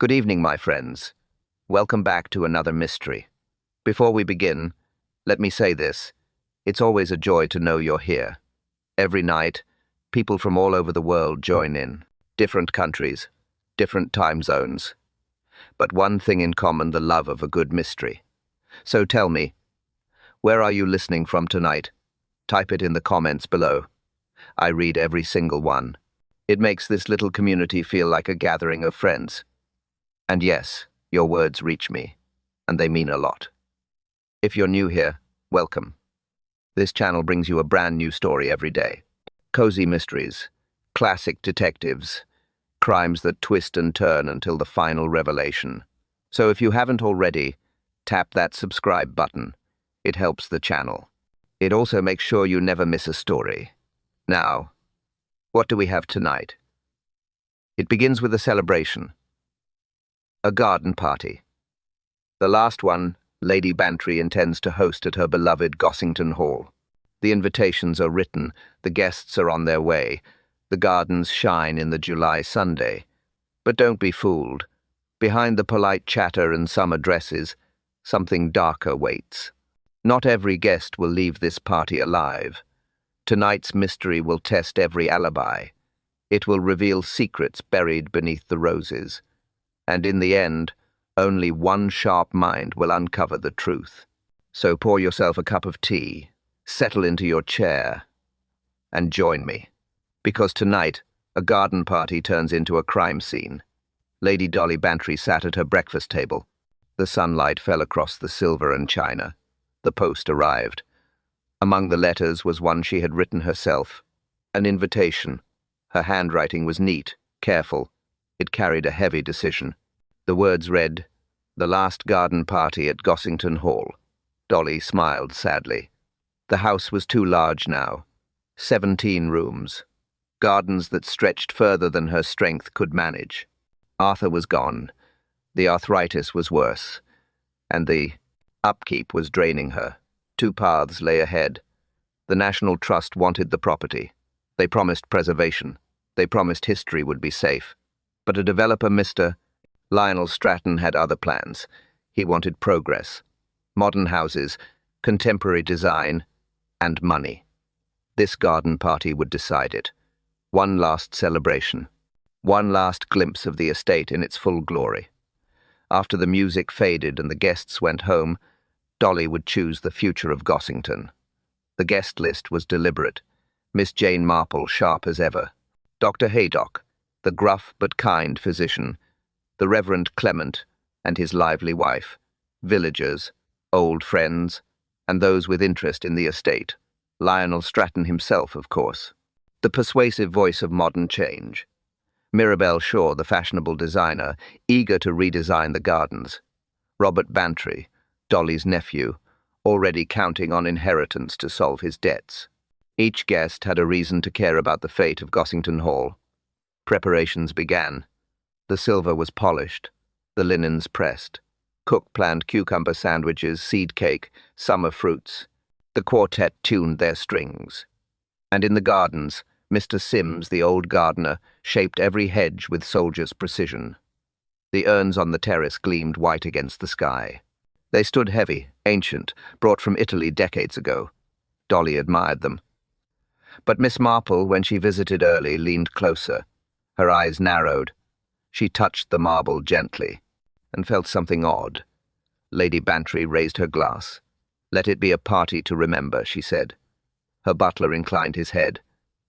Good evening, my friends. Welcome back to another mystery. Before we begin, let me say this. It's always a joy to know you're here. Every night, people from all over the world join in. Different countries, different time zones. But one thing in common, the love of a good mystery. So tell me, where are you listening from tonight? Type it in the comments below. I read every single one. It makes this little community feel like a gathering of friends. And yes, your words reach me, and they mean a lot. If you're new here, welcome. This channel brings you a brand new story every day. Cozy mysteries, classic detectives, crimes that twist and turn until the final revelation. So if you haven't already, tap that subscribe button. It helps the channel. It also makes sure you never miss a story. Now, what do we have tonight? It begins with a celebration. A garden party. The last one, Lady Bantry intends to host at her beloved Gossington Hall. The invitations are written, the guests are on their way, the gardens shine in the July Sunday. But don't be fooled. Behind the polite chatter and some addresses, something darker waits. Not every guest will leave this party alive. Tonight's mystery will test every alibi. It will reveal secrets buried beneath the roses. And in the end, only one sharp mind will uncover the truth. So pour yourself a cup of tea, settle into your chair, and join me. Because tonight, a garden party turns into a crime scene. Lady Dolly Bantry sat at her breakfast table. The sunlight fell across the silver and china. The post arrived. Among the letters was one she had written herself. An invitation. Her handwriting was neat, careful. It carried a heavy decision. The words read, "The last garden party at Gossington Hall." Dolly smiled sadly. The house was too large now. 17 rooms. Gardens that stretched further than her strength could manage. Arthur was gone. The arthritis was worse. And the upkeep was draining her. 2 paths lay ahead. The National Trust wanted the property. They promised preservation. They promised history would be safe. But a developer, Mr. Lionel Stratton, had other plans. He wanted progress, modern houses, contemporary design, and money. This garden party would decide it. One last celebration. One last glimpse of the estate in its full glory. After the music faded and the guests went home, Dolly would choose the future of Gossington. The guest list was deliberate. Miss Jane Marple, sharp as ever. Dr. Haydock, the gruff but kind physician, the Reverend Clement and his lively wife, villagers, old friends, and those with interest in the estate. Lionel Stratton himself, of course. The persuasive voice of modern change. Mirabelle Shaw, the fashionable designer, eager to redesign the gardens. Robert Bantry, Dolly's nephew, already counting on inheritance to solve his debts. Each guest had a reason to care about the fate of Gossington Hall. Preparations began. The silver was polished, the linens pressed. Cook planned cucumber sandwiches, seed cake, summer fruits. The quartet tuned their strings. And in the gardens, Mr. Sims, the old gardener, shaped every hedge with soldier's precision. The urns on the terrace gleamed white against the sky. They stood heavy, ancient, brought from Italy decades ago. Dolly admired them. But Miss Marple, when she visited early, leaned closer. Her eyes narrowed. She touched the marble gently, and felt something odd. Lady Bantry raised her glass. "Let it be a party to remember," she said. Her butler inclined his head.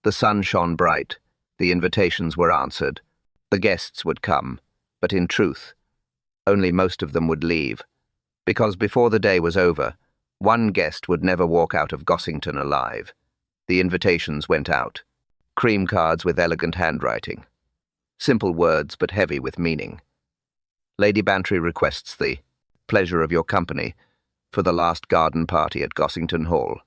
The sun shone bright. The invitations were answered. The guests would come, but in truth, only most of them would leave. Because before the day was over, one guest would never walk out of Gossington alive. The invitations went out. Cream cards with elegant handwriting. Simple words, but heavy with meaning. Lady Bantry requests the pleasure of your company for the last garden party at Gossington Hall.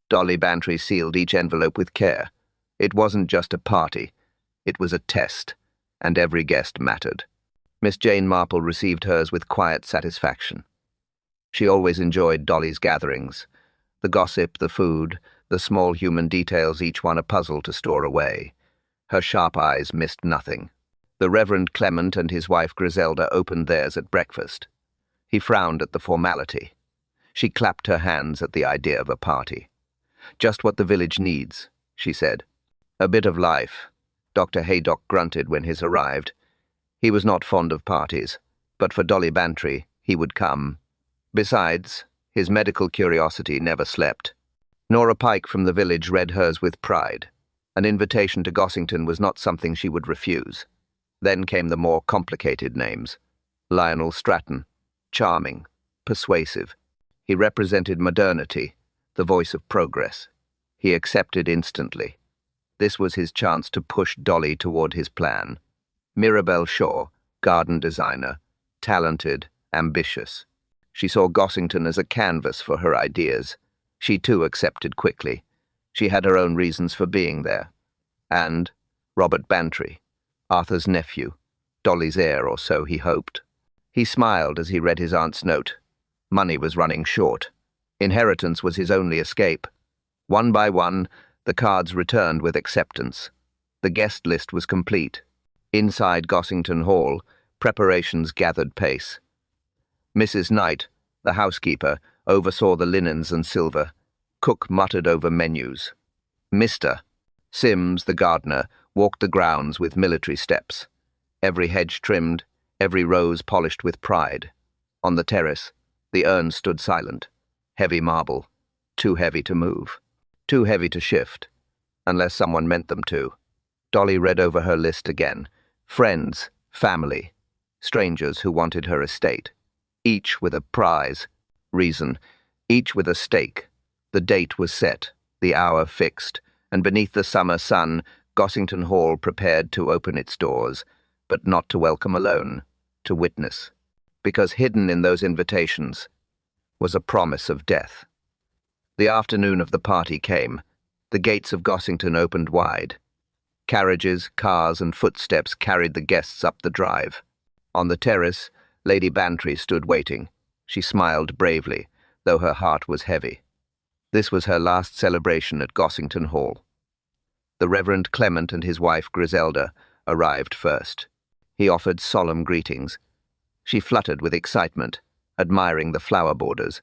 Dolly Bantry sealed each envelope with care. It wasn't just a party. It was a test, and every guest mattered. Miss Jane Marple received hers with quiet satisfaction. She always enjoyed Dolly's gatherings. The gossip, the food, the small human details, each one a puzzle to store away. Her sharp eyes missed nothing. The Reverend Clement and his wife Griselda opened theirs at breakfast. He frowned at the formality. She clapped her hands at the idea of a party. "Just what the village needs," she said. "A bit of life." Dr. Haydock grunted when his arrived. He was not fond of parties, but for Dolly Bantry he would come. Besides, his medical curiosity never slept. Nora Pike from the village read hers with pride. An invitation to Gossington was not something she would refuse. Then came the more complicated names. Lionel Stratton, charming, persuasive. He represented modernity, the voice of progress. He accepted instantly. This was his chance to push Dolly toward his plan. Mirabelle Shaw, garden designer, talented, ambitious. She saw Gossington as a canvas for her ideas. She too accepted quickly. She had her own reasons for being there. And Robert Bantry, Arthur's nephew, Dolly's heir, or so he hoped. He smiled as he read his aunt's note. Money was running short. Inheritance was his only escape. One by one, the cards returned with acceptance. The guest list was complete. Inside Gossington Hall, preparations gathered pace. Mrs. Knight, the housekeeper, oversaw the linens and silver. Cook muttered over menus. Mr. Sims, the gardener, walked the grounds with military steps. Every hedge trimmed, every rose polished with pride. On the terrace, the urns stood silent. Heavy marble, too heavy to move, too heavy to shift, unless someone meant them to. Dolly read over her list again. Friends, family, strangers who wanted her estate. Each with a prize, reason, each with a stake. The date was set, the hour fixed, and beneath the summer sun, Gossington Hall prepared to open its doors, but not to welcome alone, to witness. Because hidden in those invitations was a promise of death. The afternoon of the party came. The gates of Gossington opened wide. Carriages, cars, and footsteps carried the guests up the drive. On the terrace, Lady Bantry stood waiting. She smiled bravely, though her heart was heavy. This was her last celebration at Gossington Hall. The Reverend Clement and his wife Griselda arrived first. He offered solemn greetings. She fluttered with excitement, admiring the flower borders.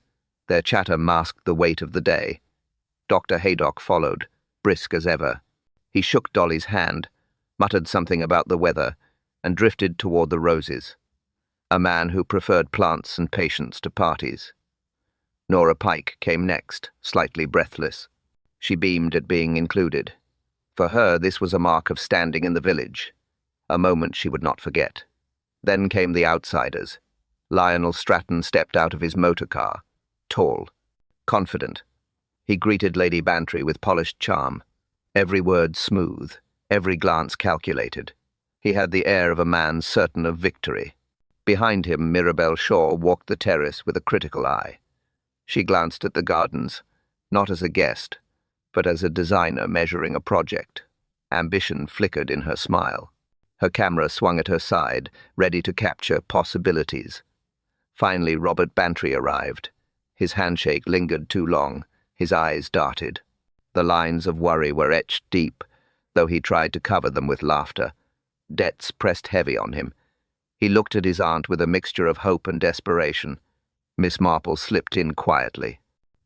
Their chatter masked the weight of the day. Dr. Haydock followed, brisk as ever. He shook Dolly's hand, muttered something about the weather, and drifted toward the roses. A man who preferred plants and patience to parties. Nora Pike came next, slightly breathless. She beamed at being included. For her, this was a mark of standing in the village, a moment she would not forget. Then came the outsiders. Lionel Stratton stepped out of his motor car, tall, confident. He greeted Lady Bantry with polished charm, every word smooth, every glance calculated. He had the air of a man certain of victory. Behind him, Mirabelle Shaw walked the terrace with a critical eye. She glanced at the gardens, not as a guest, but as a designer measuring a project. Ambition flickered in her smile. Her camera swung at her side, ready to capture possibilities. Finally, Robert Bantry arrived. His handshake lingered too long. His eyes darted. The lines of worry were etched deep, though he tried to cover them with laughter. Debts pressed heavy on him. He looked at his aunt with a mixture of hope and desperation. Miss Marple slipped in quietly.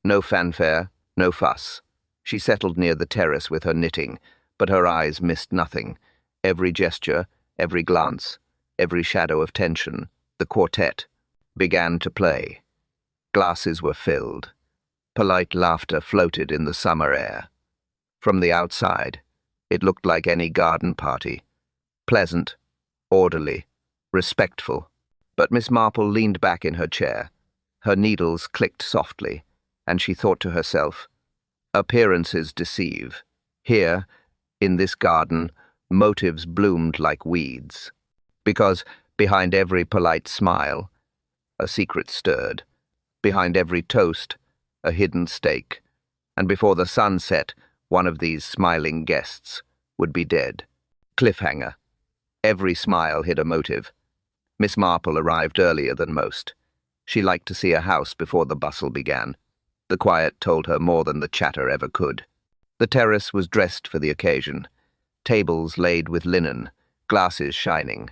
No fanfare, no fuss. She settled near the terrace with her knitting, but her eyes missed nothing. Every gesture, every glance, every shadow of tension, the quartet began to play. Glasses were filled. Polite laughter floated in the summer air. From the outside, it looked like any garden party. Pleasant, orderly, respectful. But Miss Marple leaned back in her chair. Her needles clicked softly, and she thought to herself, appearances deceive. Here, in this garden, motives bloomed like weeds. Because behind every polite smile, a secret stirred. Behind every toast, a hidden stake. And before the sun set, one of these smiling guests would be dead. Cliffhanger. Every smile hid a motive. Miss Marple arrived earlier than most. She liked to see a house before the bustle began. The quiet told her more than the chatter ever could. The terrace was dressed for the occasion. Tables laid with linen, glasses shining,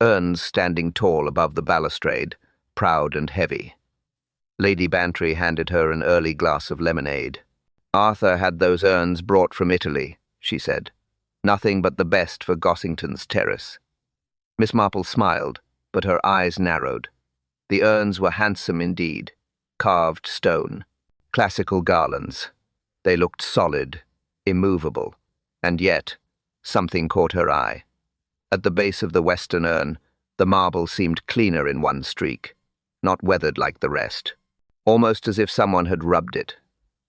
urns standing tall above the balustrade, proud and heavy. Lady Bantry handed her an early glass of lemonade. "Arthur had those urns brought from Italy," she said. "Nothing but the best for Gossington's Terrace." Miss Marple smiled, but her eyes narrowed. The urns were handsome indeed, carved stone, classical garlands. They looked solid, immovable, and yet something caught her eye. At the base of the western urn, the marble seemed cleaner in one streak, not weathered like the rest, almost as if someone had rubbed it.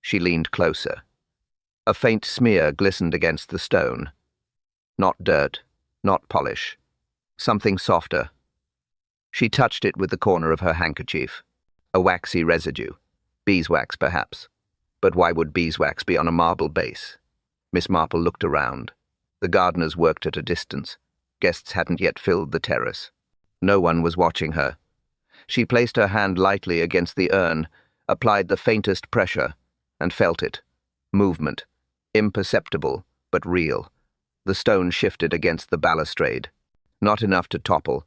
She leaned closer. A faint smear glistened against the stone. Not dirt, not polish. Something softer. She touched it with the corner of her handkerchief. A waxy residue. Beeswax, perhaps. But why would beeswax be on a marble base? Miss Marple looked around. The gardeners worked at a distance. Guests hadn't yet filled the terrace. No one was watching her. She placed her hand lightly against the urn, applied the faintest pressure, and felt it. Movement. Imperceptible, but real. The stone shifted against the balustrade. Not enough to topple,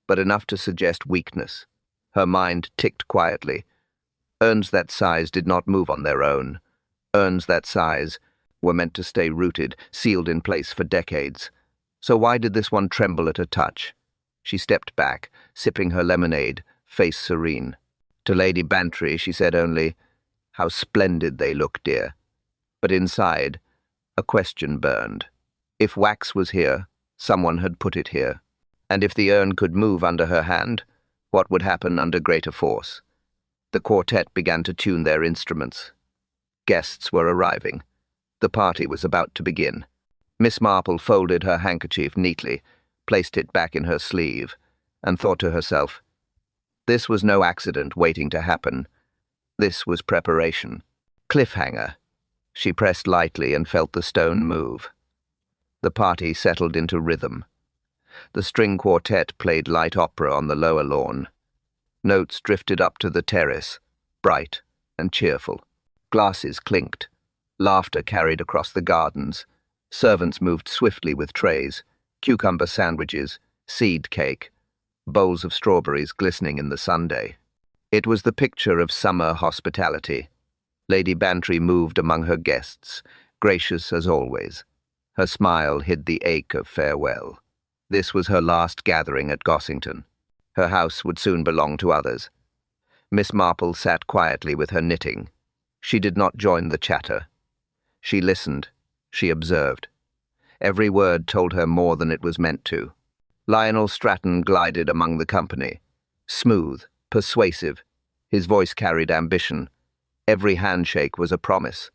but enough to suggest weakness. Her mind ticked quietly. Urns that size did not move on their own. Urns that size were meant to stay rooted, sealed in place for decades. So why did this one tremble at a touch? She stepped back, sipping her lemonade, face serene. To Lady Bantry she said only, "How splendid they look, dear." But inside, a question burned. If wax was here, someone had put it here. And if the urn could move under her hand, what would happen under greater force? The quartet began to tune their instruments. Guests were arriving. The party was about to begin. Miss Marple folded her handkerchief neatly, placed it back in her sleeve, and thought to herself, this was no accident waiting to happen. This was preparation. Cliffhanger. She pressed lightly and felt the stone move. The party settled into rhythm. The string quartet played light opera on the lower lawn. Notes drifted up to the terrace, bright and cheerful. Glasses clinked. Laughter carried across the gardens. Servants moved swiftly with trays, cucumber sandwiches, seed cake, bowls of strawberries glistening in the sunday. It was the picture of summer hospitality. Lady Bantry moved among her guests, gracious as always. Her smile hid the ache of farewell. This was her last gathering at Gossington. Her house would soon belong to others. Miss Marple sat quietly with her knitting. She did not join the chatter. She listened. She observed. Every word told her more than it was meant to. Lionel Stratton glided among the company. Smooth, persuasive. His voice carried ambition. Every handshake was a promise.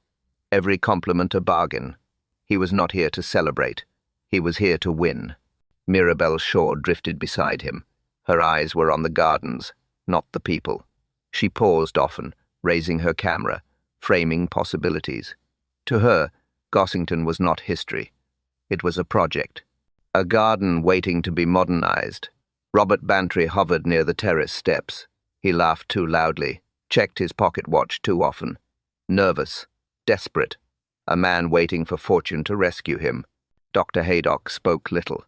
Every compliment a bargain. He was not here to celebrate. He was here to win. Mirabelle Shaw drifted beside him. Her eyes were on the gardens, not the people. She paused often, raising her camera, framing possibilities. To her, Gossington was not history. It was a project. A garden waiting to be modernized. Robert Bantry hovered near the terrace steps. He laughed too loudly, checked his pocket watch too often. Nervous, desperate. A man waiting for fortune to rescue him. Dr. Haydock spoke little.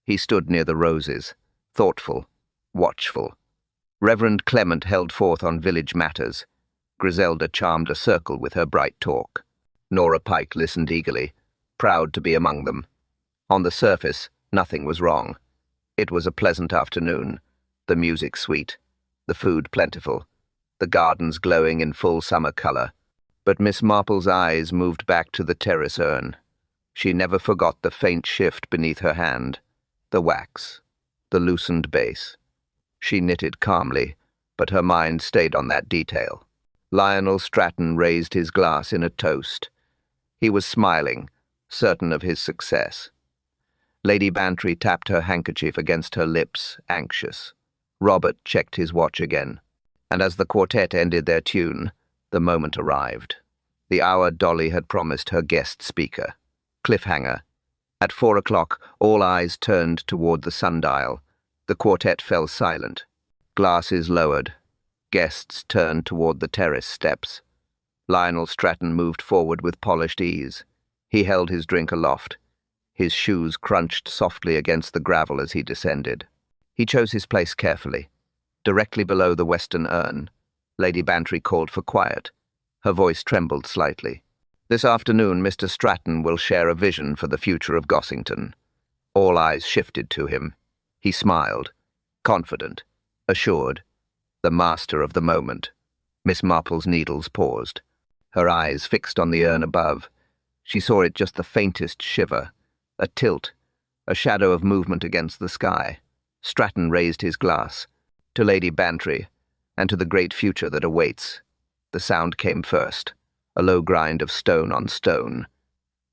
He stood near the roses, thoughtful, watchful. Reverend Clement held forth on village matters. Griselda charmed a circle with her bright talk. Nora Pike listened eagerly, proud to be among them. On the surface, nothing was wrong. It was a pleasant afternoon, the music sweet, the food plentiful, the gardens glowing in full summer colour. But Miss Marple's eyes moved back to the terrace urn. She never forgot the faint shift beneath her hand, the wax, the loosened base. She knitted calmly, but her mind stayed on that detail. Lionel Stratton raised his glass in a toast. He was smiling, certain of his success. Lady Bantry tapped her handkerchief against her lips, anxious. Robert checked his watch again, and as the quartet ended their tune, the moment arrived. The hour Dolly had promised her guest speaker. Cliffhanger. At 4 o'clock, all eyes turned toward the sundial. The quartet fell silent. Glasses lowered. Guests turned toward the terrace steps. Lionel Stratton moved forward with polished ease. He held his drink aloft. His shoes crunched softly against the gravel as he descended. He chose his place carefully. Directly below the western urn, Lady Bantry called for quiet. Her voice trembled slightly. "This afternoon Mr. Stratton will share a vision for the future of Gossington." All eyes shifted to him. He smiled, confident, assured, the master of the moment. Miss Marple's needles paused. Her eyes fixed on the urn above. She saw it just the faintest shiver, a tilt, a shadow of movement against the sky. Stratton raised his glass. "To Lady Bantry, and to the great future that awaits." The sound came first, a low grind of stone on stone.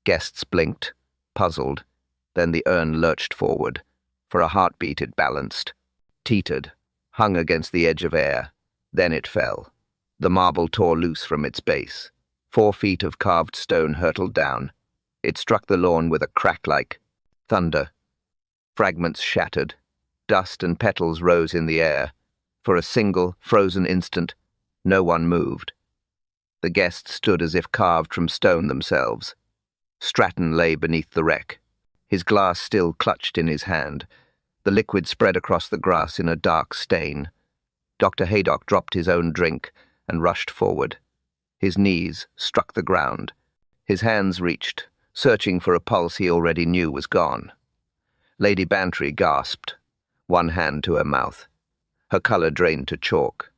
Guests blinked, puzzled. Then the urn lurched forward. For a heartbeat it balanced, teetered, hung against the edge of air. Then it fell. The marble tore loose from its base. 4 feet of carved stone hurtled down. It struck the lawn with a crack like thunder. Fragments shattered. Dust and petals rose in the air. For a single, frozen instant, no one moved. The guests stood as if carved from stone themselves. Stratton lay beneath the wreck, his glass still clutched in his hand. The liquid spread across the grass in a dark stain. Dr. Haydock dropped his own drink and rushed forward. His knees struck the ground. His hands reached, searching for a pulse he already knew was gone. Lady Bantry gasped, one hand to her mouth. Her colour drained to chalk.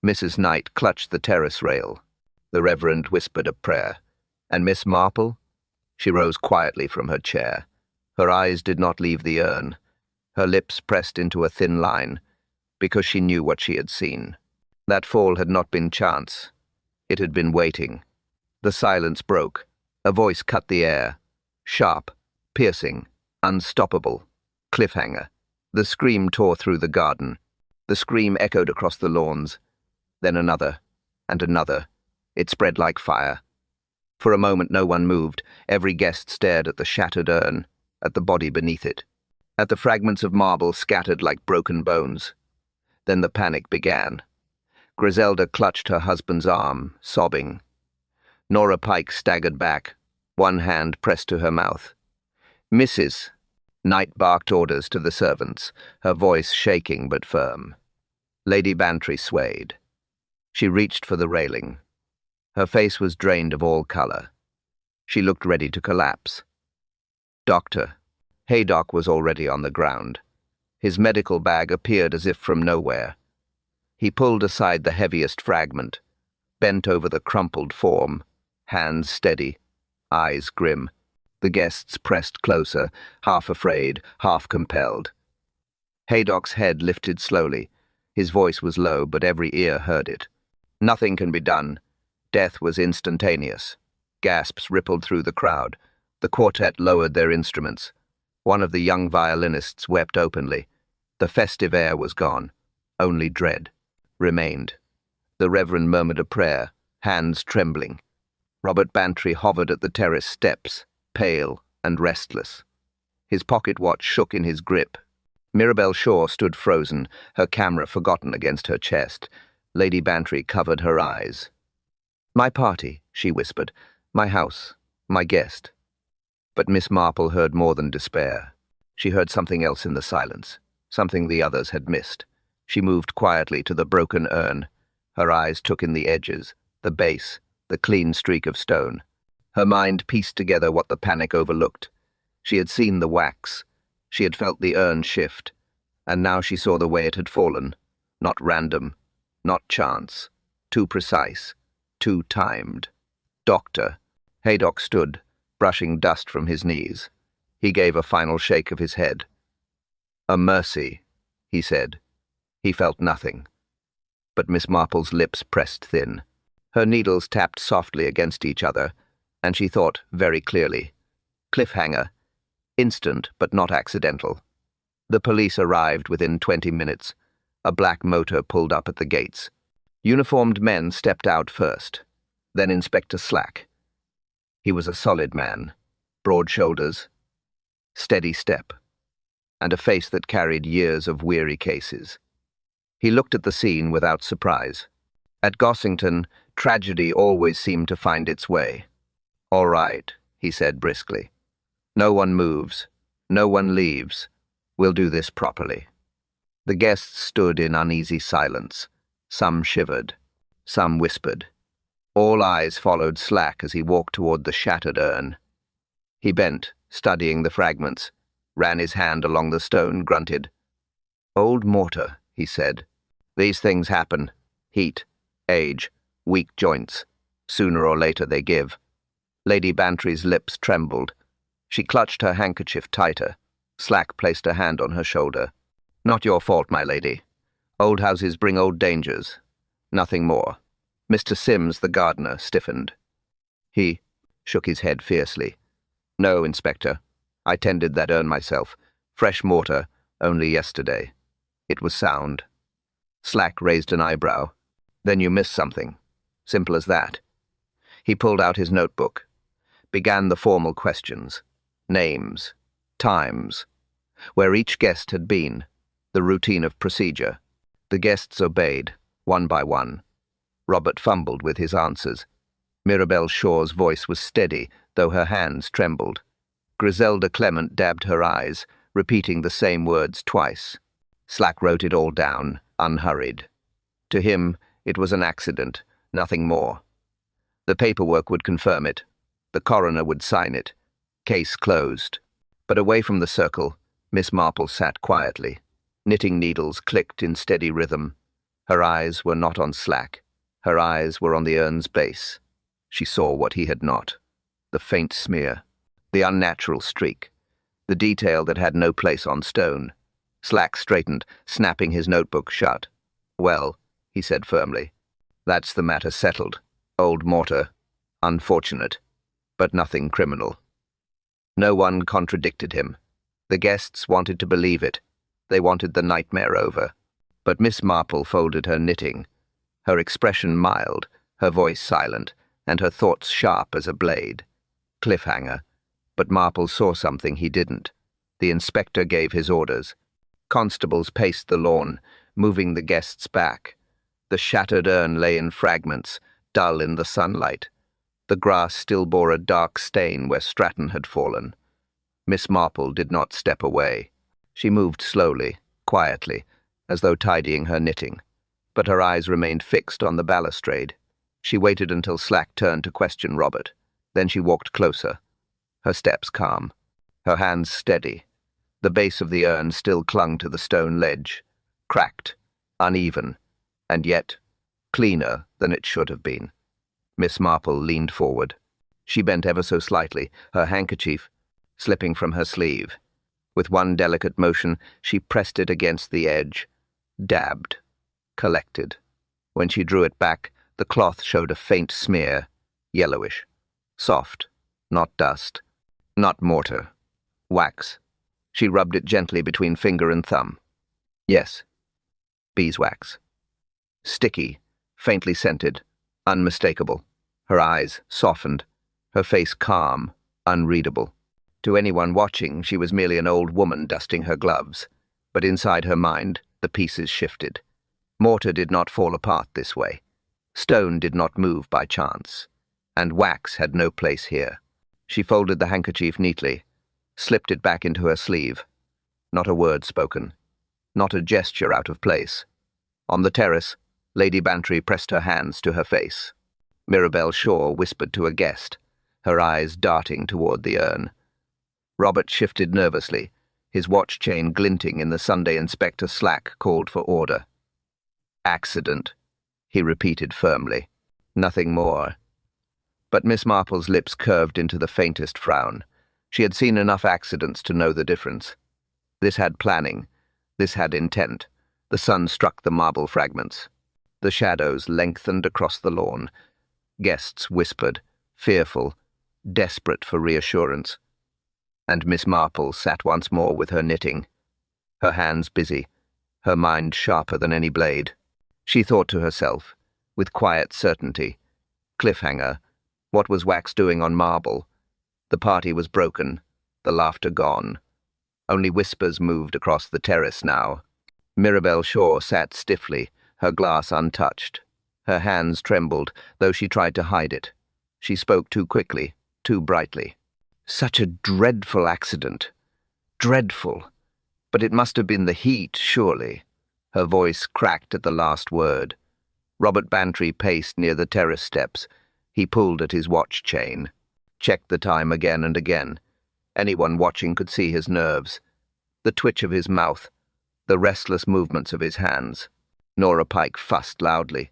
Mrs. Knight clutched the terrace rail. The Reverend whispered a prayer. And Miss Marple? She rose quietly from her chair. Her eyes did not leave the urn. Her lips pressed into a thin line, because she knew what she had seen. That fall had not been chance. It had been waiting. The silence broke. A voice cut the air. Sharp, piercing, unstoppable. Cliffhanger. The scream tore through the garden. The scream echoed across the lawns. Then another, and another. It spread like fire. For a moment no one moved. Every guest stared at the shattered urn, at the body beneath it, at the fragments of marble scattered like broken bones. Then the panic began. Griselda clutched her husband's arm, sobbing. Nora Pike staggered back, one hand pressed to her mouth. "Mrs." Knight barked orders to the servants, her voice shaking but firm. Lady Bantry swayed. She reached for the railing. Her face was drained of all colour. She looked ready to collapse. Dr. Haydock was already on the ground. His medical bag appeared as if from nowhere. He pulled aside the heaviest fragment, bent over the crumpled form, hands steady, eyes grim. The guests pressed closer, half afraid, half compelled. Haydock's head lifted slowly. His voice was low, but every ear heard it. "Nothing can be done." Death was instantaneous. Gasps rippled through the crowd. The quartet lowered their instruments. One of the young violinists wept openly. The festive air was gone. Only dread remained. The Reverend murmured a prayer, hands trembling. Robert Bantry hovered at the terrace steps, pale and restless. His pocket watch shook in his grip. Mirabelle Shaw stood frozen, her camera forgotten against her chest. Lady Bantry covered her eyes. "My party," she whispered. "My house. My guest." But Miss Marple heard more than despair. She heard something else in the silence, something the others had missed. She moved quietly to the broken urn. Her eyes took in the edges, the base, the clean streak of stone. Her mind pieced together what the panic overlooked. She had seen the wax. She had felt the urn shift. And now she saw the way it had fallen. Not random, not chance. Too precise, too timed. Doctor. Haydock stood, brushing dust from his knees. He gave a final shake of his head. "A mercy," he said. He felt nothing. But Miss Marple's lips pressed thin. Her needles tapped softly against each other, and she thought very clearly. Cliffhanger. Instant, but not accidental. The police arrived within 20 minutes. A black motor pulled up at the gates. Uniformed men stepped out first, then Inspector Slack. He was a solid man, broad shoulders, steady step, and a face that carried years of weary cases. He looked at the scene without surprise. At Gossington, tragedy always seemed to find its way. "All right," he said briskly. No one moves. No one leaves. We'll do this properly. The guests stood in uneasy silence. Some shivered. Some whispered. All eyes followed Slack as he walked toward the shattered urn. He bent, studying the fragments, ran his hand along the stone, grunted. "Old mortar," he said. "These things happen. Heat, age, weak joints. Sooner or later they give." Lady Bantry's lips trembled. She clutched her handkerchief tighter. Slack placed a hand on her shoulder. "Not your fault, my lady. Old houses bring old dangers. Nothing more." Mr. Sims, the gardener, stiffened. He shook his head fiercely. "No, Inspector. I tended that urn myself. Fresh mortar, only yesterday. It was sound." Slack raised an eyebrow. "Then you missed something. Simple as that." He pulled out his notebook. Began the formal questions. Names. Times. Where each guest had been. The routine of procedure. The guests obeyed, one by one. Robert fumbled with his answers. Mirabelle Shaw's voice was steady, though her hands trembled. Griselda Clement dabbed her eyes, repeating the same words twice. Slack wrote it all down, unhurried. To him, it was an accident, nothing more. The paperwork would confirm it. The coroner would sign it. Case closed. But away from the circle, Miss Marple sat quietly. Knitting needles clicked in steady rhythm. Her eyes were not on Slack. Her eyes were on the urn's base. She saw what he had not. The faint smear. The unnatural streak. The detail that had no place on stone. Slack straightened, snapping his notebook shut. "Well," he said firmly, "that's the matter settled. Old mortar. Unfortunate. But nothing criminal." No one contradicted him. The guests wanted to believe it. They wanted the nightmare over. But Miss Marple folded her knitting, her expression mild, her voice silent, and her thoughts sharp as a blade. Cliffhanger. But Marple saw something he didn't. The inspector gave his orders. Constables paced the lawn, moving the guests back. The shattered urn lay in fragments, dull in the sunlight. The grass still bore a dark stain where Stratton had fallen. Miss Marple did not step away. She moved slowly, quietly, as though tidying her knitting. But her eyes remained fixed on the balustrade. She waited until Slack turned to question Robert. Then she walked closer, her steps calm, her hands steady. The base of the urn still clung to the stone ledge, cracked, uneven, and yet cleaner than it should have been. Miss Marple leaned forward. She bent ever so slightly, her handkerchief slipping from her sleeve. With one delicate motion, she pressed it against the edge, dabbed, collected. When she drew it back, the cloth showed a faint smear, yellowish, soft, not dust, not mortar, wax. She rubbed it gently between finger and thumb. Yes, beeswax. Sticky, faintly scented, unmistakable. Her eyes softened, her face calm, unreadable. To anyone watching, she was merely an old woman dusting her gloves. But inside her mind, the pieces shifted. Mortar did not fall apart this way. Stone did not move by chance. And wax had no place here. She folded the handkerchief neatly, slipped it back into her sleeve. Not a word spoken. Not a gesture out of place. On the terrace, Lady Bantry pressed her hands to her face. Mirabelle Shaw whispered to a guest, her eyes darting toward the urn. Robert shifted nervously, his watch chain glinting in the Sunday Inspector Slack called for order. "Accident," he repeated firmly. "Nothing more." But Miss Marple's lips curved into the faintest frown. She had seen enough accidents to know the difference. This had planning. This had intent. The sun struck the marble fragments. The shadows lengthened across the lawn. Guests whispered, fearful, desperate for reassurance. And Miss Marple sat once more with her knitting, her hands busy, her mind sharper than any blade. She thought to herself, with quiet certainty, cliffhanger, what was wax doing on marble? The party was broken, the laughter gone. Only whispers moved across the terrace now. Mirabelle Shaw sat stiffly, her glass untouched. Her hands trembled, though she tried to hide it. She spoke too quickly, too brightly. Such a dreadful accident. Dreadful. But it must have been the heat, surely. Her voice cracked at the last word. Robert Bantry paced near the terrace steps. He pulled at his watch chain, checked the time again and again. Anyone watching could see his nerves, the twitch of his mouth, the restless movements of his hands. Nora Pike fussed loudly.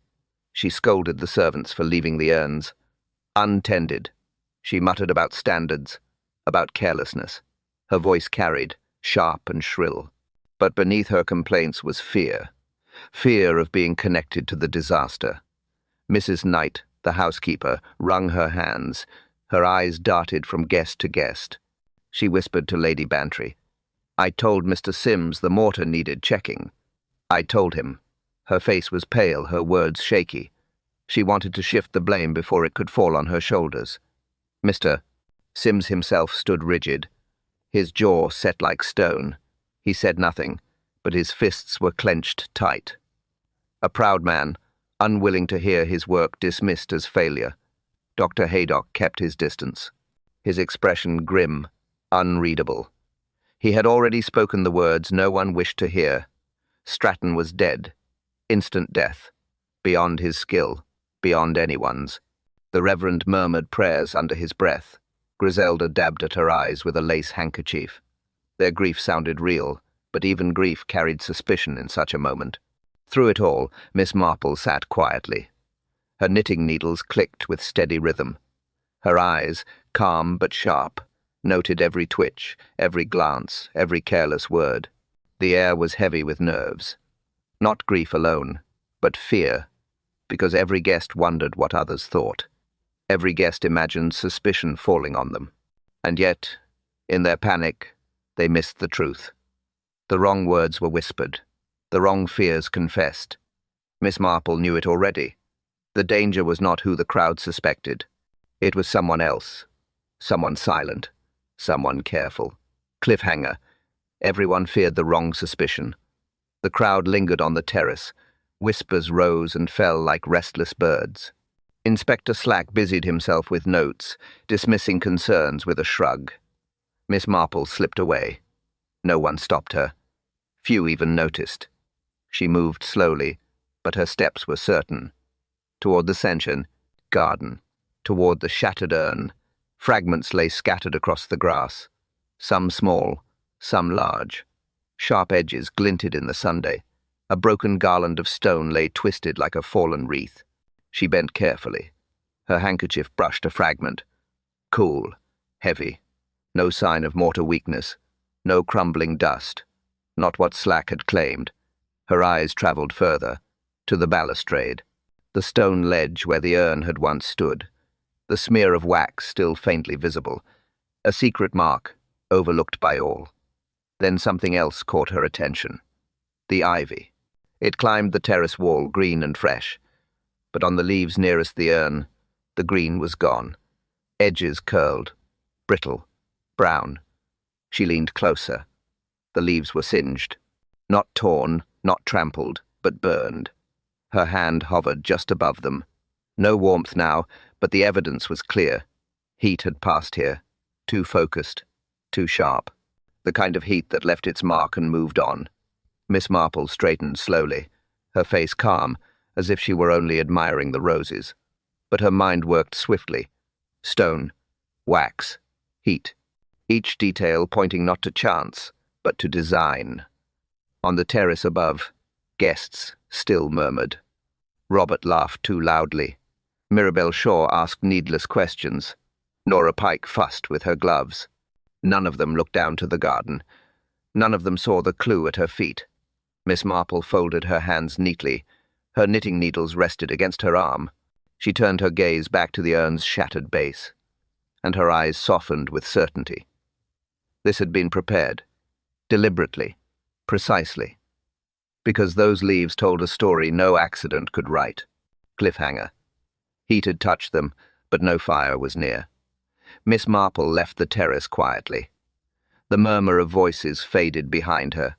She scolded the servants for leaving the urns untended. She muttered about standards, about carelessness. Her voice carried, sharp and shrill. But beneath her complaints was fear. Fear of being connected to the disaster. Mrs. Knight, the housekeeper, wrung her hands. Her eyes darted from guest to guest. She whispered to Lady Bantry, "I told Mr. Sims the mortar needed checking. I told him." Her face was pale, her words shaky. She wanted to shift the blame before it could fall on her shoulders. Mr. Sims himself stood rigid, his jaw set like stone. He said nothing, but his fists were clenched tight. A proud man, unwilling to hear his work dismissed as failure. Dr. Haydock kept his distance, his expression grim, unreadable. He had already spoken the words no one wished to hear. Stratton was dead. Instant death. Beyond his skill. Beyond anyone's. The Reverend murmured prayers under his breath. Griselda dabbed at her eyes with a lace handkerchief. Their grief sounded real, but even grief carried suspicion in such a moment. Through it all, Miss Marple sat quietly. Her knitting needles clicked with steady rhythm. Her eyes, calm but sharp, noted every twitch, every glance, every careless word. The air was heavy with nerves. Not grief alone, but fear, because every guest wondered what others thought. Every guest imagined suspicion falling on them. And yet, in their panic, they missed the truth. The wrong words were whispered. The wrong fears confessed. Miss Marple knew it already. The danger was not who the crowd suspected. It was someone else. Someone silent. Someone careful. Cliffhanger. Everyone feared the wrong suspicion. The crowd lingered on the terrace. Whispers rose and fell like restless birds. Inspector Slack busied himself with notes, dismissing concerns with a shrug. Miss Marple slipped away. No one stopped her. Few even noticed. She moved slowly, but her steps were certain. Toward the Luncheon garden, toward the shattered urn. Fragments lay scattered across the grass, some small, some large. Sharp edges glinted in the sunday. A broken garland of stone lay twisted like a fallen wreath. She bent carefully. Her handkerchief brushed a fragment. Cool, heavy. No sign of mortar weakness. No crumbling dust. Not what Slack had claimed. Her eyes traveled further, to the balustrade, the stone ledge where the urn had once stood. The smear of wax still faintly visible. A secret mark, overlooked by all. Then something else caught her attention. The ivy. It climbed the terrace wall, green and fresh. But on the leaves nearest the urn, the green was gone. Edges curled, brittle, brown. She leaned closer. The leaves were singed. Not torn, not trampled, but burned. Her hand hovered just above them. No warmth now, but the evidence was clear. Heat had passed here. Too focused, too sharp. The kind of heat that left its mark and moved on. Miss Marple straightened slowly, her face calm, as if she were only admiring the roses. But her mind worked swiftly. Stone, wax, heat. Each detail pointing not to chance, but to design. On the terrace above, guests still murmured. Robert laughed too loudly. Mirabelle Shaw asked needless questions. Nora Pike fussed with her gloves. None of them looked down to the garden. None of them saw the clue at her feet. Miss Marple folded her hands neatly. Her knitting needles rested against her arm. She turned her gaze back to the urn's shattered base, and her eyes softened with certainty. This had been prepared, deliberately, precisely, because those leaves told a story no accident could write. Cliffhanger. Heat had touched them, but no fire was near. Miss Marple left the terrace quietly. The murmur of voices faded behind her.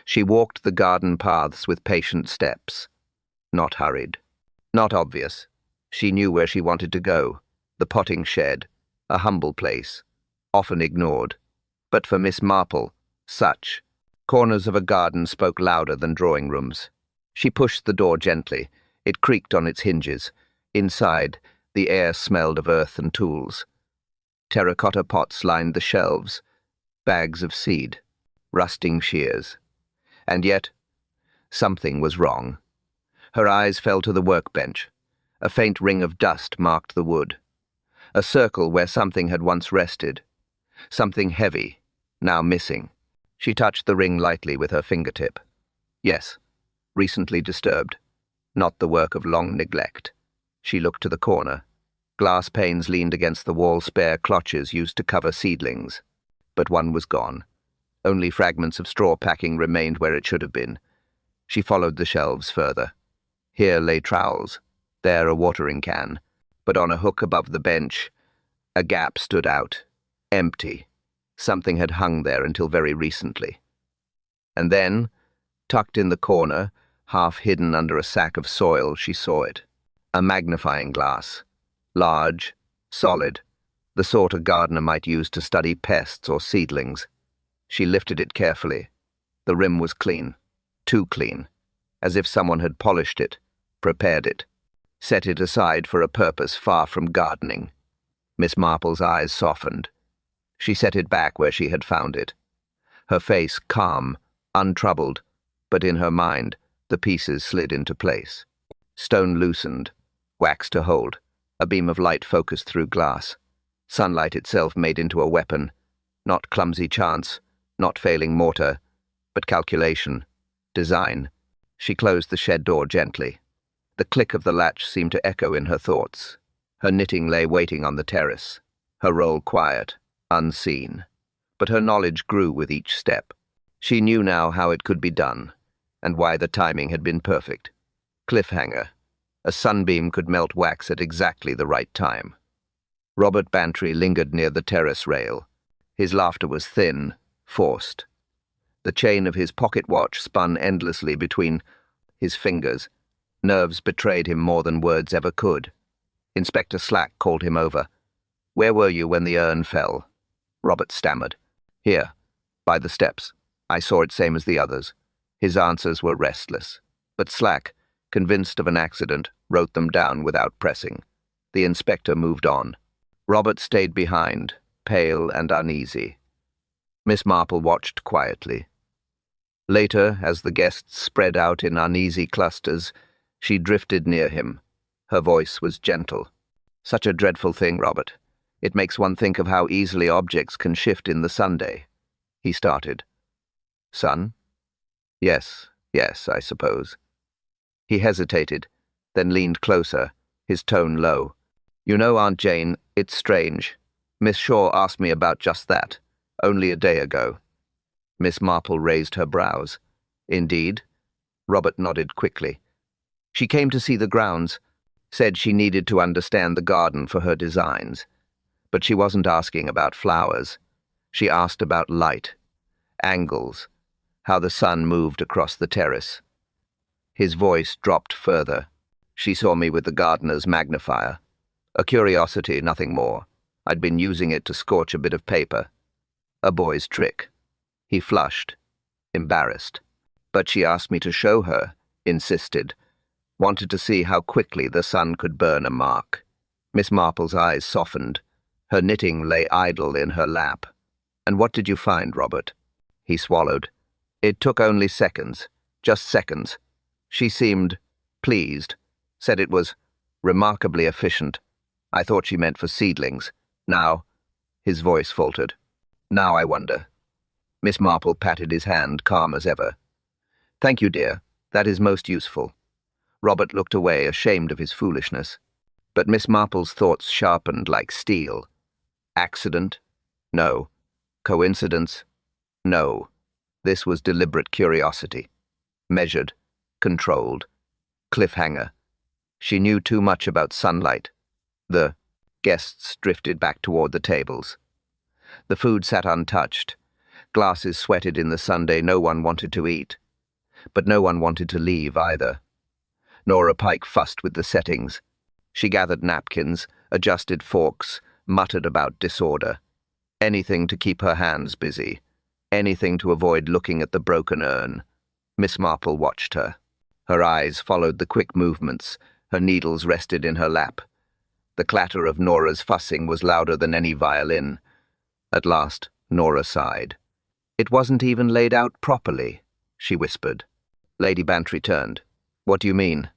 She walked the garden paths with patient steps. Not hurried. Not obvious. She knew where she wanted to go. The potting shed. A humble place. often ignored. But for Miss Marple, such corners of a garden spoke louder than drawing rooms. She pushed the door gently. It creaked on its hinges. Inside, the air smelled of earth and tools. Terracotta pots lined the shelves, bags of seed, rusting shears. And yet, something was wrong. Her eyes fell to the workbench. A faint ring of dust marked the wood. A circle where something had once rested. Something heavy, now missing. She touched the ring lightly with her fingertip. Yes, recently disturbed. Not the work of long neglect. She looked to the corner. Glass panes leaned against the wall, spare clutches used to cover seedlings. But one was gone. Only fragments of straw packing remained where it should have been. She followed the shelves further. Here lay trowels, there a watering can, but on a hook above the bench, a gap stood out, empty. Something had hung there until very recently. And then, tucked in the corner, half hidden under a sack of soil, she saw it. A magnifying glass. Large, solid, the sort a gardener might use to study pests or seedlings. She lifted it carefully. The rim was clean, too clean, as if someone had polished it, prepared it, set it aside for a purpose far from gardening. Miss Marple's eyes softened. She set it back where she had found it. Her face calm, untroubled, but in her mind, the pieces slid into place. Stone loosened, wax to hold. A beam of light focused through glass. Sunlight itself made into a weapon. Not clumsy chance, not failing mortar, but calculation, design. She closed the shed door gently. The click of the latch seemed to echo in her thoughts. Her knitting lay waiting on the terrace, her role quiet, unseen. But her knowledge grew with each step. She knew now how it could be done, and why the timing had been perfect. Cliffhanger. A sunbeam could melt wax at exactly the right time. Robert Bantry lingered near the terrace rail. His laughter was thin, forced. The chain of his pocket watch spun endlessly between his fingers. Nerves betrayed him more than words ever could. Inspector Slack called him over. "Where were you when the urn fell?" Robert stammered. "Here, by the steps. I saw it same as the others." His answers were restless. But Slack, convinced of an accident, wrote them down without pressing. The inspector moved on. Robert stayed behind, pale and uneasy. Miss Marple watched quietly. Later, as the guests spread out in uneasy clusters, she drifted near him. Her voice was gentle. "Such a dreadful thing, Robert. It makes one think of how easily objects can shift in the Sunday." He started. "Sun? Yes, I suppose." He hesitated, then leaned closer, his tone low. "You know, Aunt Jane, it's strange. Miss Shaw asked me about just that, only a day ago." Miss Marple raised her brows. "Indeed?" Robert nodded quickly. "She came to see the grounds, said she needed to understand the garden for her designs. But she wasn't asking about flowers. She asked about light, angles, how the sun moved across the terrace." His voice dropped further. "She saw me with the gardener's magnifier. A curiosity, nothing more. I'd been using it to scorch a bit of paper. A boy's trick." He flushed, embarrassed. "But she asked me to show her, insisted. Wanted to see how quickly the sun could burn a mark." Miss Marple's eyes softened. Her knitting lay idle in her lap. "And what did you find, Robert?" He swallowed. "It took only seconds, just seconds. She seemed pleased, said it was remarkably efficient. I thought she meant for seedlings. Now," his voice faltered, "now I wonder." Miss Marple patted his hand, calm as ever. "Thank you, dear. That is most useful." Robert looked away, ashamed of his foolishness. But Miss Marple's thoughts sharpened like steel. Accident? No. Coincidence? No. This was deliberate curiosity. Measured. Controlled. Cliffhanger. She knew too much about sunlight. The guests drifted back toward the tables. The food sat untouched. Glasses sweated in the Sunday no one wanted to eat. But no one wanted to leave either. Nora Pike fussed with the settings. She gathered napkins, adjusted forks, muttered about disorder. Anything to keep her hands busy. Anything to avoid looking at the broken urn. Miss Marple watched her. Her eyes followed the quick movements. Her needles rested in her lap. The clatter of Nora's fussing was louder than any violin. At last, Nora sighed. "It wasn't even laid out properly," she whispered. Lady Bantry turned. "What do you mean?"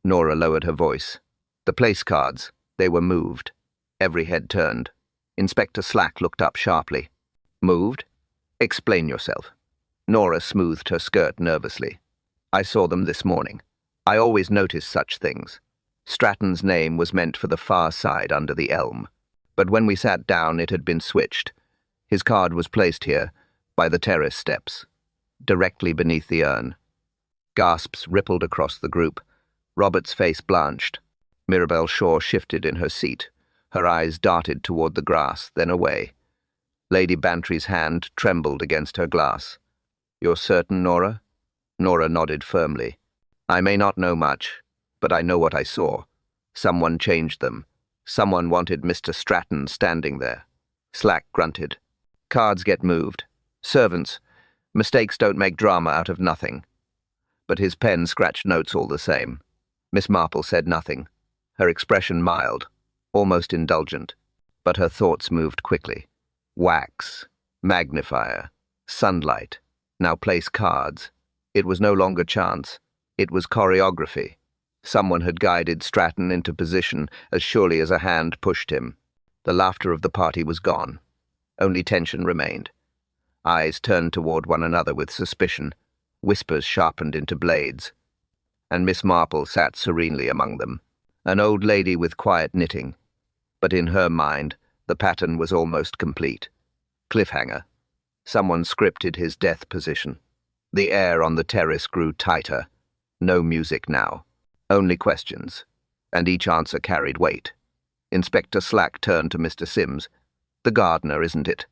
Nora lowered her voice. "The place cards. They were moved." Every head turned. Inspector Slack looked up sharply. "Moved? Explain yourself." Nora smoothed her skirt nervously. "I saw them this morning. I always notice such things. Stratton's name was meant for the far side under the elm. But when we sat down, it had been switched. His card was placed here, by the terrace steps, directly beneath the urn." Gasps rippled across the group. Robert's face blanched. Mirabelle Shaw shifted in her seat. Her eyes darted toward the grass, then away. Lady Bantry's hand trembled against her glass. "You're certain, Nora?" Nora nodded firmly. "I may not know much, but I know what I saw. Someone changed them. Someone wanted Mr. Stratton standing there." Slack grunted. "Cards get moved. Servants. Mistakes don't make drama out of nothing." But his pen scratched notes all the same. Miss Marple said nothing. Her expression mild, almost indulgent. But her thoughts moved quickly. Wax, magnifier, sunlight, now place cards. It was no longer chance. It was choreography. Someone had guided Stratton into position as surely as a hand pushed him. The laughter of the party was gone. Only tension remained. Eyes turned toward one another with suspicion. Whispers sharpened into blades. And Miss Marple sat serenely among them, an old lady with quiet knitting. But in her mind, the pattern was almost complete. Cliffhanger. Someone scripted his death position. The air on the terrace grew tighter. No music now. Only questions. And each answer carried weight. Inspector Slack turned to Mr. Sims. "The gardener, isn't it?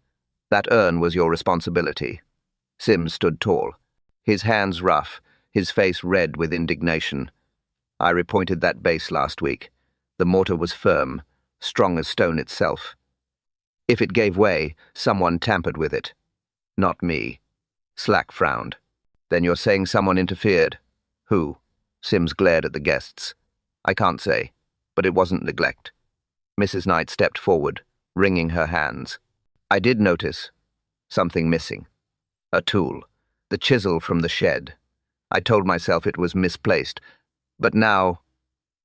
That urn was your responsibility." Sims stood tall, his hands rough, his face red with indignation. "I repointed that base last week. The mortar was firm, strong as stone itself. If it gave way, someone tampered with it. Not me." Slack frowned. "Then you're saying someone interfered? Who?" Sims glared at the guests. "I can't say, but it wasn't neglect." Mrs. Knight stepped forward, wringing her hands. "I did notice something missing. A tool, the chisel from the shed. I told myself it was misplaced, but now—"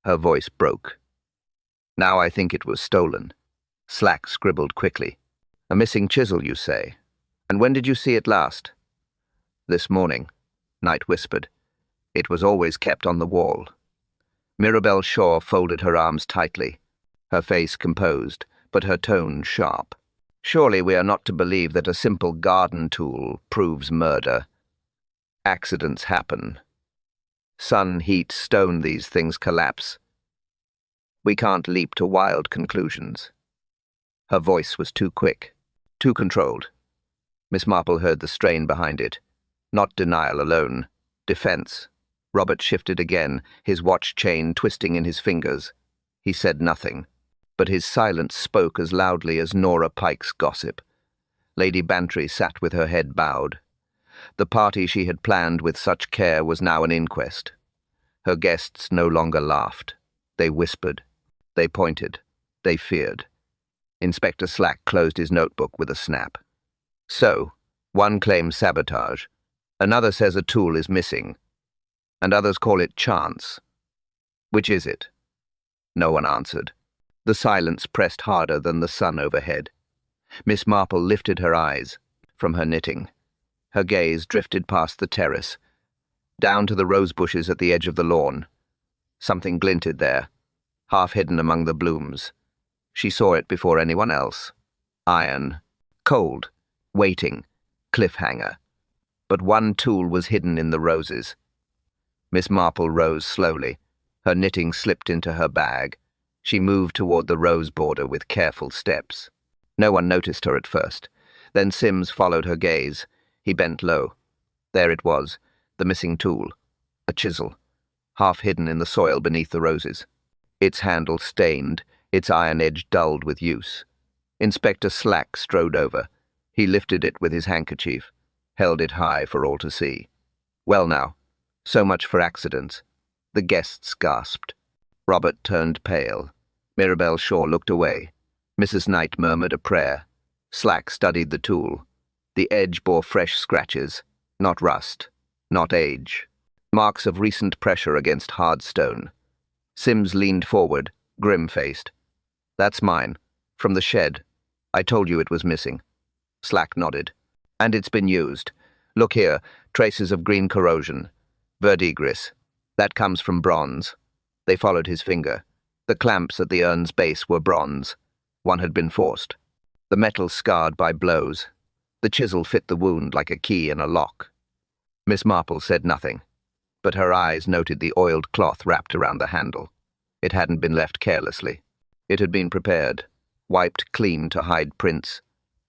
Her voice broke. "Now I think it was stolen." Slack scribbled quickly. "A missing chisel, you say? And when did you see it last?" "This morning," Knight whispered. "It was always kept on the wall." Mirabelle Shaw folded her arms tightly, her face composed, but her tone sharp. "Surely we are not to believe that a simple garden tool proves murder. Accidents happen. Sun, heat, stone, these things collapse. We can't leap to wild conclusions." Her voice was too quick, too controlled. Miss Marple heard the strain behind it. Not denial alone. Defense. Robert shifted again, his watch chain twisting in his fingers. He said nothing, but his silence spoke as loudly as Nora Pike's gossip. Lady Bantry sat with her head bowed. The party she had planned with such care was now an inquest. Her guests no longer laughed. They whispered. They pointed. They feared. Inspector Slack closed his notebook with a snap. "So, one claims sabotage. Another says a tool is missing. And others call it chance. Which is it?" No one answered. The silence pressed harder than the sun overhead. Miss Marple lifted her eyes from her knitting. Her gaze drifted past the terrace, down to the rose bushes at the edge of the lawn. Something glinted there, half hidden among the blooms. She saw it before anyone else. Iron. Cold. Waiting. Cliffhanger. But one tool was hidden in the roses. Miss Marple rose slowly. Her knitting slipped into her bag. She moved toward the rose border with careful steps. No one noticed her at first. Then Sims followed her gaze. He bent low. There it was, the missing tool. A chisel, half hidden in the soil beneath the roses. Its handle stained, its iron edge dulled with use. Inspector Slack strode over. He lifted it with his handkerchief, held it high for all to see. Well now, so much for accidents. The guests gasped. Robert turned pale. Mirabelle Shaw looked away. Mrs. Knight murmured a prayer. Slack studied the tool. The edge bore fresh scratches, not rust, not age. Marks of recent pressure against hard stone. Sims leaned forward, grim-faced. That's mine. From the shed. I told you it was missing. Slack nodded. And it's been used. Look here, traces of green corrosion. Verdigris. That comes from bronze. They followed his finger. The clamps at the urn's base were bronze. One had been forced. The metal scarred by blows. The chisel fit the wound like a key in a lock. Miss Marple said nothing, but her eyes noted the oiled cloth wrapped around the handle. It hadn't been left carelessly. It had been prepared, wiped clean to hide prints.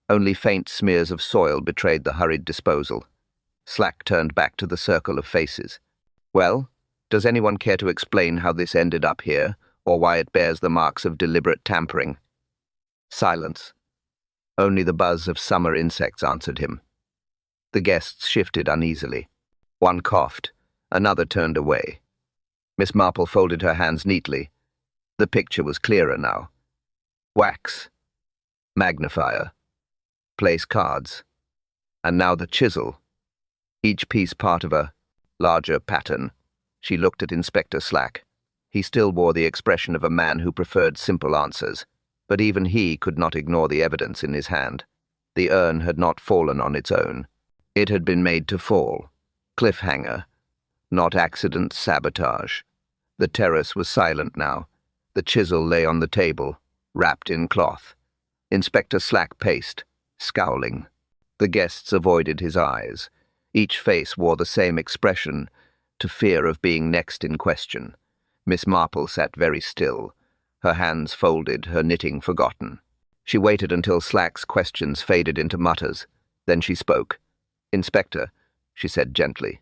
Only faint smears of soil betrayed the hurried disposal. Slack turned back to the circle of faces. Well, does anyone care to explain how this ended up here, or why it bears the marks of deliberate tampering? Silence. Only the buzz of summer insects answered him. The guests shifted uneasily. One coughed, another turned away. Miss Marple folded her hands neatly. The picture was clearer now. Wax. Magnifier. Place cards. And now the chisel. Each piece part of a larger pattern. She looked at Inspector Slack. He still wore the expression of a man who preferred simple answers, but even he could not ignore the evidence in his hand. The urn had not fallen on its own. It had been made to fall. Cliffhanger. Not accident, sabotage. The terrace was silent now. The chisel lay on the table, wrapped in cloth. Inspector Slack paced, scowling. The guests avoided his eyes. Each face wore the same expression, to fear of being next in question. Miss Marple sat very still, her hands folded, her knitting forgotten. She waited until Slack's questions faded into mutters. Then she spoke. "Inspector," she said gently,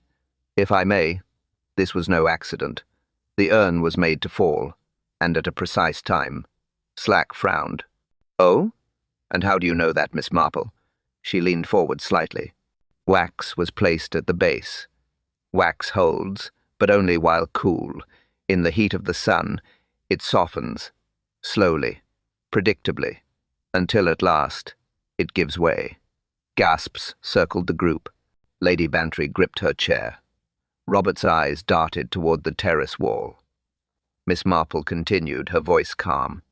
"if I may, this was no accident. The urn was made to fall, and at a precise time." Slack frowned. "Oh? And how do you know that, Miss Marple?" She leaned forward slightly. Wax was placed at the base. Wax holds, but only while cool. In the heat of the sun, it softens, slowly, predictably, until at last it gives way. Gasps circled the group. Lady Bantry gripped her chair. Robert's eyes darted toward the terrace wall. Miss Marple continued, her voice calm.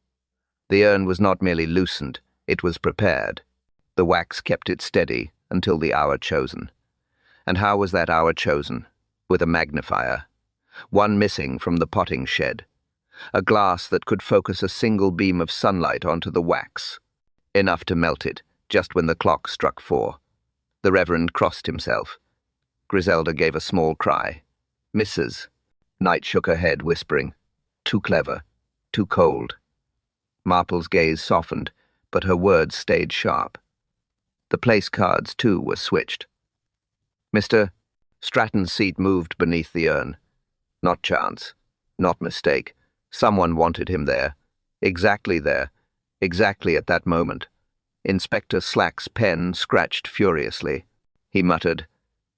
The urn was not merely loosened, it was prepared. The wax kept it steady until the hour chosen. And how was that hour chosen? With a magnifier. One missing from the potting shed. A glass that could focus a single beam of sunlight onto the wax. Enough to melt it, just when the clock struck 4. The Reverend crossed himself. Griselda gave a small cry. "Mrs." Knight shook her head, whispering, "Too clever, too cold." Marple's gaze softened, but her words stayed sharp. The place cards, too, were switched. Mr. Stratton's seat moved beneath the urn. Not chance, not mistake. Someone wanted him there. Exactly at that moment. Inspector Slack's pen scratched furiously. He muttered,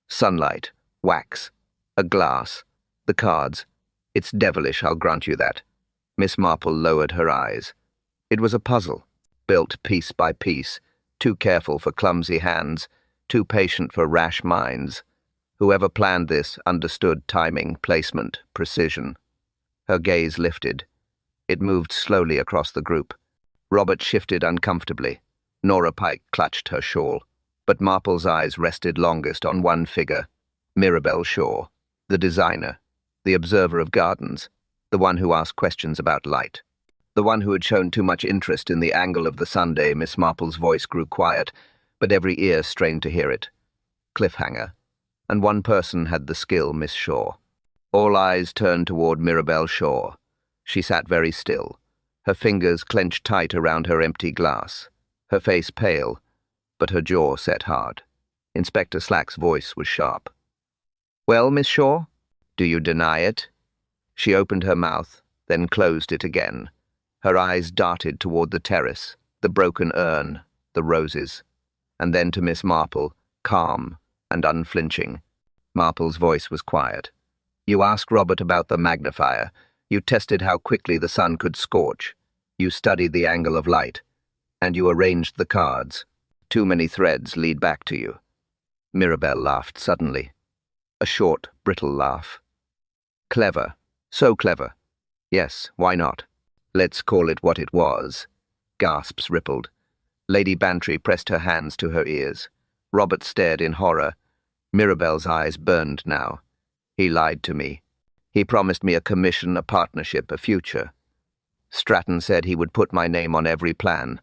"Sunlight, wax, a glass, the cards. It's devilish, I'll grant you that." Miss Marple lowered her eyes. It was a puzzle, built piece by piece, too careful for clumsy hands, too patient for rash minds. Whoever planned this understood timing, placement, precision. Her gaze lifted. It moved slowly across the group. Robert shifted uncomfortably. Nora Pike clutched her shawl. But Marple's eyes rested longest on one figure, Mirabelle Shaw, the designer, the observer of gardens, the one who asked questions about light. The one who had shown too much interest in the angle of the Sunday. Miss Marple's voice grew quiet, but every ear strained to hear it. Cliffhanger. And one person had the skill, Miss Shaw. All eyes turned toward Mirabelle Shaw. She sat very still, her fingers clenched tight around her empty glass, her face pale, but her jaw set hard. Inspector Slack's voice was sharp. "Well, Miss Shaw, do you deny it?" She opened her mouth, then closed it again. Her eyes darted toward the terrace. the broken urn, the roses, and then to Miss Marple, calm and unflinching. Marple's voice was quiet. You asked Robert about the magnifier. You tested how quickly the sun could scorch. You studied the angle of light. And you arranged the cards. Too many threads lead back to you. Mirabelle laughed suddenly. A short, brittle laugh. Clever. So clever. Yes, why not? Let's call it what it was. Gasps rippled. Lady Bantry pressed her hands to her ears. Robert stared in horror. Mirabelle's eyes burned now. He lied to me. He promised me a commission, a partnership, a future. Stratton said he would put my name on every plan.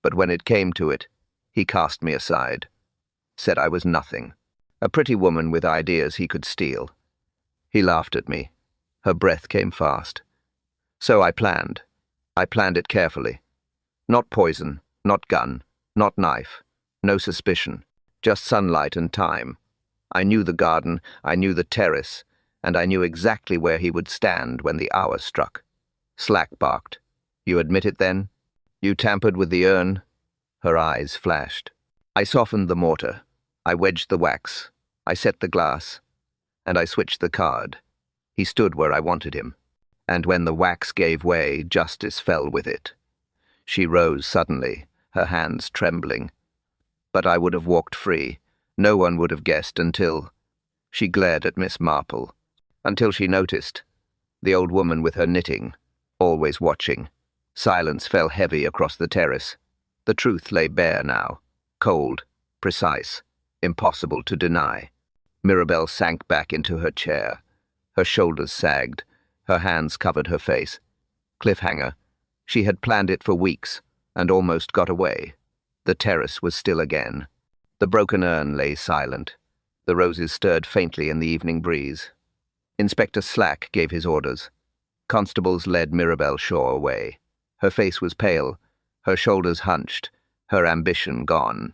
But when it came to it, he cast me aside. Said I was nothing. A pretty woman with ideas he could steal. He laughed at me. Her breath came fast. So I planned. I planned it carefully. Not poison, not gun, not knife. No suspicion. Just sunlight and time. I knew the garden, I knew the terrace, and I knew exactly where he would stand when the hour struck. Slack barked. You admit it then? You tampered with the urn? Her eyes flashed. I softened the mortar. I wedged the wax. I set the glass. And I switched the card. He stood where I wanted him. And when the wax gave way, justice fell with it. She rose suddenly, her hands trembling. But I would have walked free. No one would have guessed until... She glared at Miss Marple. Until she noticed. The old woman with her knitting, always watching. Silence fell heavy across the terrace. The truth lay bare now. Cold, precise, impossible to deny. Mirabelle sank back into her chair. Her shoulders sagged. Her hands covered her face. Cliffhanger. She had planned it for weeks, and almost got away. The terrace was still again. The broken urn lay silent. The roses stirred faintly in the evening breeze. Inspector Slack gave his orders. Constables led Mirabelle Shaw away. Her face was pale, her shoulders hunched, her ambition gone.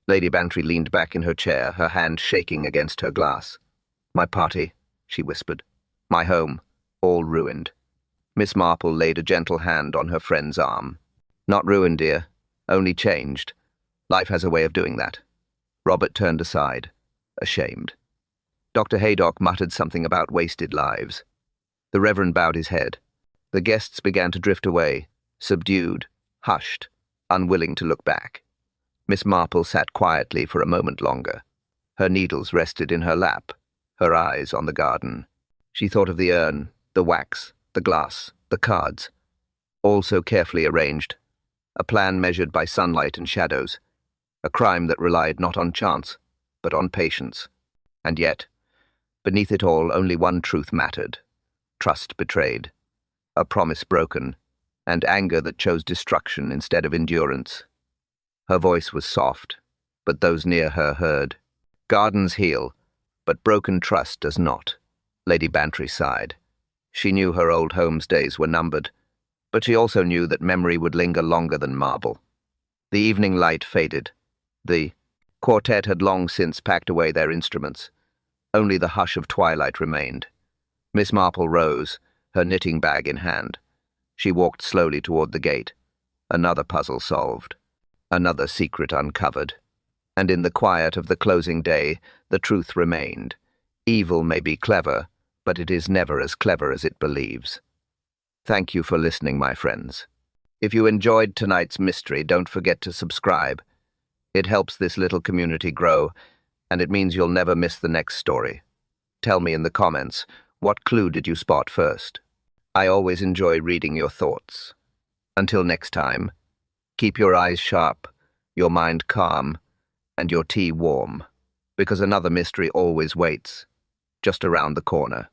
Lady Bantry leaned back in her chair, her hand shaking against her glass. My party, she whispered. My home, all ruined. Miss Marple laid a gentle hand on her friend's arm. Not ruined, dear, only changed. Life has a way of doing that. Robert turned aside, ashamed. Dr. Haydock muttered something about wasted lives. The Reverend bowed his head. The guests began to drift away, subdued, hushed, unwilling to look back. Miss Marple sat quietly for a moment longer. Her needles rested in her lap, her eyes on the garden. She thought of the urn, the wax, the glass, the cards, all so carefully arranged. A plan measured by sunlight and shadows. A crime that relied not on chance, but on patience. And yet, beneath it all, only one truth mattered. Trust betrayed, a promise broken, and anger that chose destruction instead of endurance. Her voice was soft, but those near her heard. Gardens heal, but broken trust does not. Lady Bantry sighed. She knew her old home's days were numbered, but she also knew that memory would linger longer than marble. The evening light faded. The quartet had long since packed away their instruments. Only the hush of twilight remained. Miss Marple rose, her knitting bag in hand. She walked slowly toward the gate. Another puzzle solved. Another secret uncovered. And in the quiet of the closing day, the truth remained. Evil may be clever, but it is never as clever as it believes. Thank you for listening, my friends. If you enjoyed tonight's mystery, don't forget to subscribe. It helps this little community grow, and it means you'll never miss the next story. Tell me in the comments, what clue did you spot first? I always enjoy reading your thoughts. Until next time, keep your eyes sharp, your mind calm, and your tea warm, because another mystery always waits, just around the corner.